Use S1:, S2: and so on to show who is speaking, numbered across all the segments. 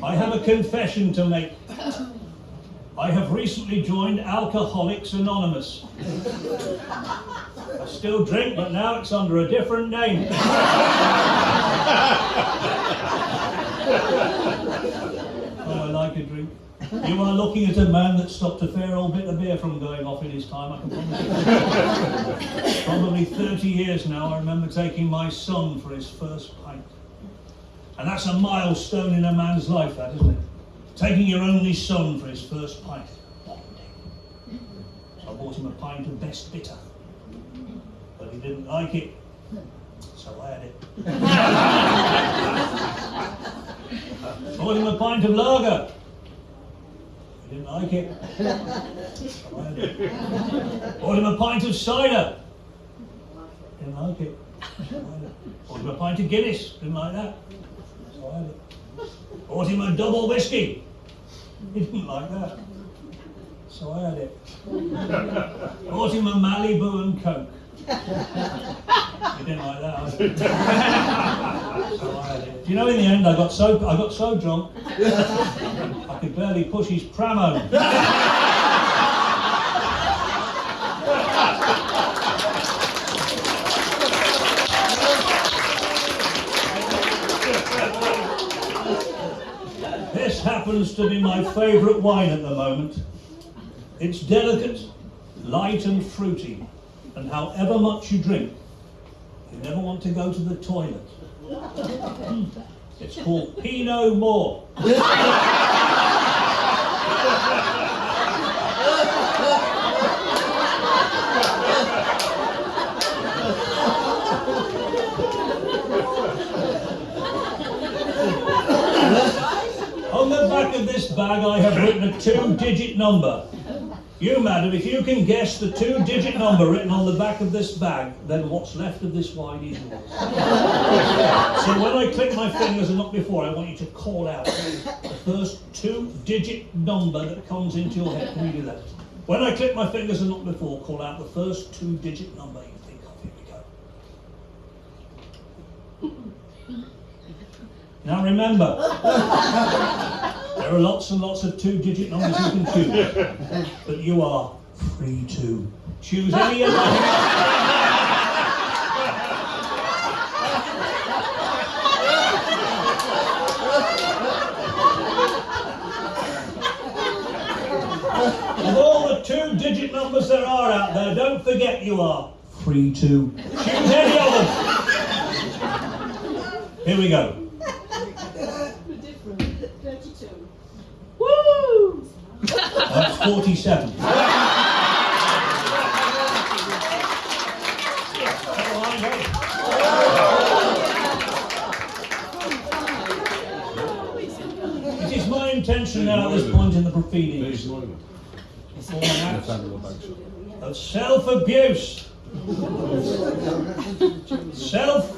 S1: I have a confession to make. I have recently joined Alcoholics Anonymous. I still drink, but now it's under a different name. Oh, I like a drink. You are looking at a man that stopped a fair old bit of beer from going off in his time, I can promise you. Probably 30 years now, I remember taking my son for his first pint. And that's a milestone in a man's life, that, isn't it? Taking your only son for his first pint. So I bought him a pint of best bitter. But he didn't like it. So I had it. Bought him a pint of lager. He didn't like it. So I had it. Bought him a pint of cider. Didn't like it. So I had it. Bought him a pint of Guinness. Didn't like that. So I had it. Bought him a double whiskey. He didn't like that. So I had it. Bought him a Malibu and Coke. He didn't like that either. So I had it. Do you know, in the end I got so drunk I could barely push his pram home. This happens to be my favourite wine at the moment. It's delicate, light and fruity, and however much you drink, you never want to go to the toilet. It's called Pinot Noir. On the back of this bag I have written a 2-digit number. You, madam, if you can guess the 2-digit number written on the back of this bag, then what's left of this wine is yours. So when I click my fingers and not before, I want you to call out the first 2-digit number that comes into your head. Can you do that? When I click my fingers and not before, call out the first 2-digit number you think of. Here we go. Now remember, there are lots and lots of 2-digit numbers you can choose, but you are free to choose any of them. Of all the 2-digit numbers there are out there, don't forget you are free to choose any of them. Here we go.
S2: 32. Woo!
S1: That's 47. It is my intention now at this point in the proceedings, before an act of self-abuse. Self-abuse.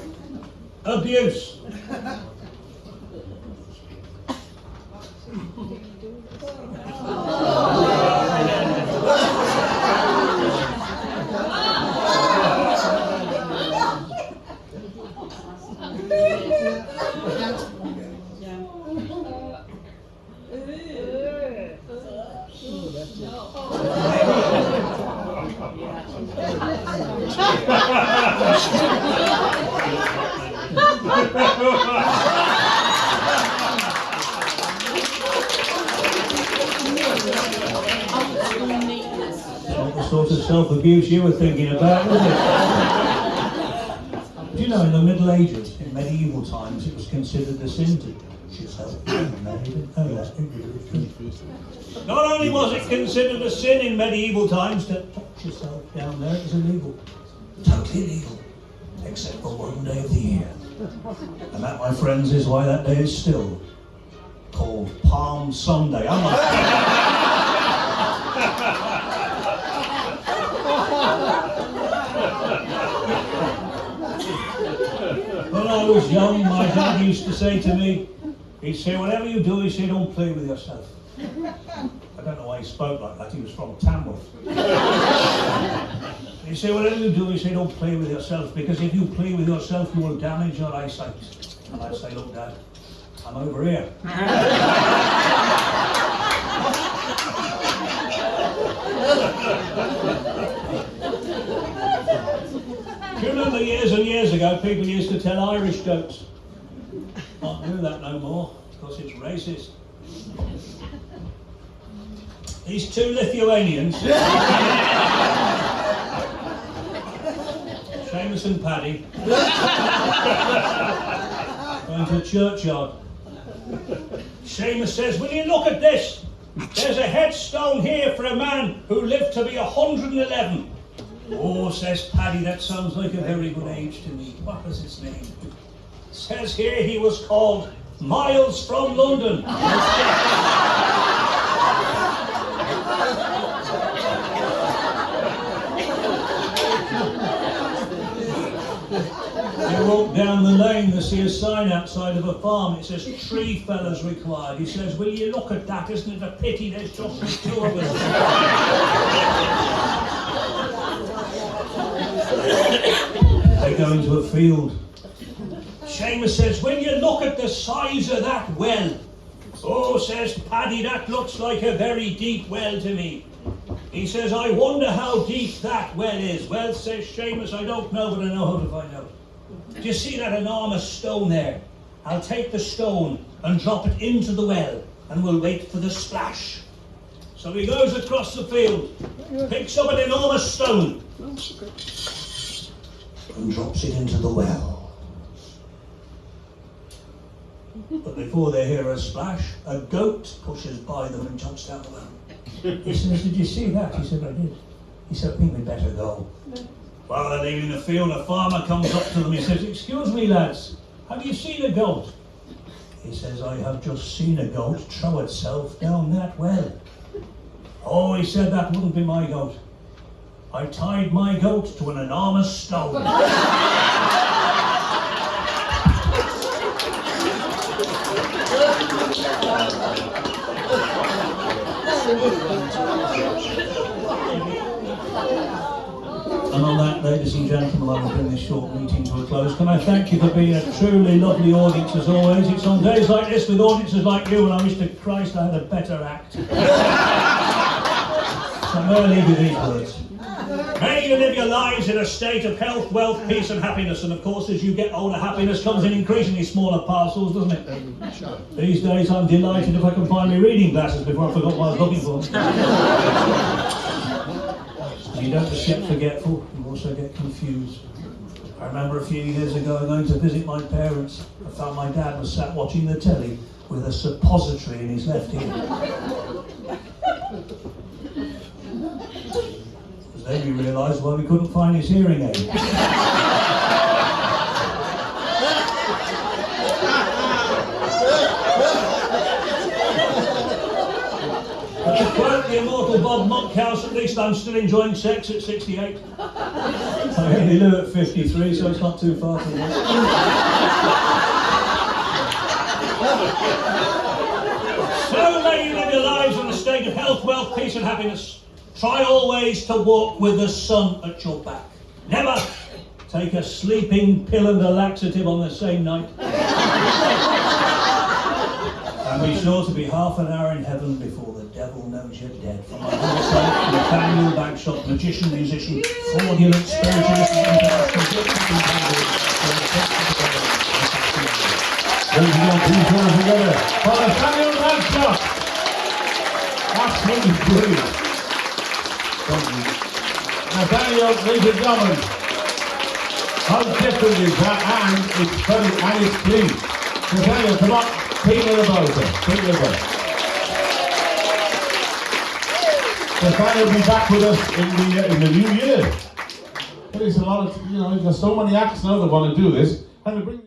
S1: Not the sort of self-abuse you were thinking about, was it? Do you know, in the Middle Ages, in medieval times, it was considered a sin to touch yourself. Not only was it considered a sin in medieval times to touch yourself down there, it was illegal. Totally illegal. Except for one day of the year. And that, my friends, is why that day is still called Palm Sunday. When I was young, my dad used to say to me, he'd say, whatever you do, he said, don't play with yourself. I don't know why he spoke like that, he was from Tamworth. He said, whatever you do, he said, don't play with yourself, because if you play with yourself, you will damage your eyesight. And I'd say, look, Dad, I'm over here. Do you remember years and years ago people used to tell Irish jokes? Can't do that no more because it's racist. These two Lithuanians, Seamus and Paddy, going to a churchyard. Seamus says, "Will you look at this? There's a headstone here for a man who lived to be 111. Oh, says Paddy, that sounds like a very good age to me. What was his name? Says here he was called Miles from London. You walk down the lane, they see a sign outside of a farm. It says, "Tree fellas required." He says, "Will you look at that? Isn't it a pity there's just the two of us?" They go into a field. Seamus says, "Will you look at the size of that well?" "Oh," says Paddy, "that looks like a very deep well to me." He says, "I wonder how deep that well is." "Well," says Seamus, "I don't know, but I know how to find out. Do you see that enormous stone there? I'll take the stone and drop it into the well, and we'll wait for the splash." So he goes across the field, picks up an enormous stone, and drops it into the well. But before they hear a splash, a goat pushes by them and jumps down the well. He says, "Did you see that?" He said, "I did." He said, "I think we'd better go." While they're leaving the field, a farmer comes up to them. He says, "Excuse me, lads, have you seen a goat?" He says, "I have just seen a goat throw itself down that well." "Oh," he said, "that wouldn't be my goat. I tied my goat to an enormous stone." And on that, ladies and gentlemen, I will bring this short meeting to a close. Can I thank you for being a truly lovely audience as always. It's on days like this with audiences like you, and I wish to Christ I had a better act. So may I leave with these words. May you live your lives in a state of health, wealth, peace and happiness. And of course, as you get older, happiness comes in increasingly smaller parcels, doesn't it? These days I'm delighted if I can find my reading glasses before I forgot what I was looking for. You don't just get forgetful, you also get confused. I remember a few years ago going to visit my parents. I found my dad was sat watching the telly with a suppository in his left ear. Then we realised why we couldn't find his hearing aid. But to quote the immortal Bob Monkhouse, at least I'm still enjoying sex at 68. I only live at 53, so it's not too far from this. So may you live your lives in a state of health, wealth, peace and happiness. Try always to walk with the sun at your back. Never take a sleeping pill and a laxative on the same night. And be sure to be half an hour in heaven before the devil knows you're dead. From my humble self, Nathaniel, Bagshot, magician, musician, fraudulent spiritualist, and ladies and gentlemen, please join us together for Nathaniel Bagshot. Absolutely brilliant.
S3: Nathaniel, ladies and gentlemen, how different is that? And it's funny and it's clean. Nathaniel, come on, take it about it. Take it about it. Nathaniel will be back with us in the new year. There's a lot of, there's so many acts now that want to do this. And we bring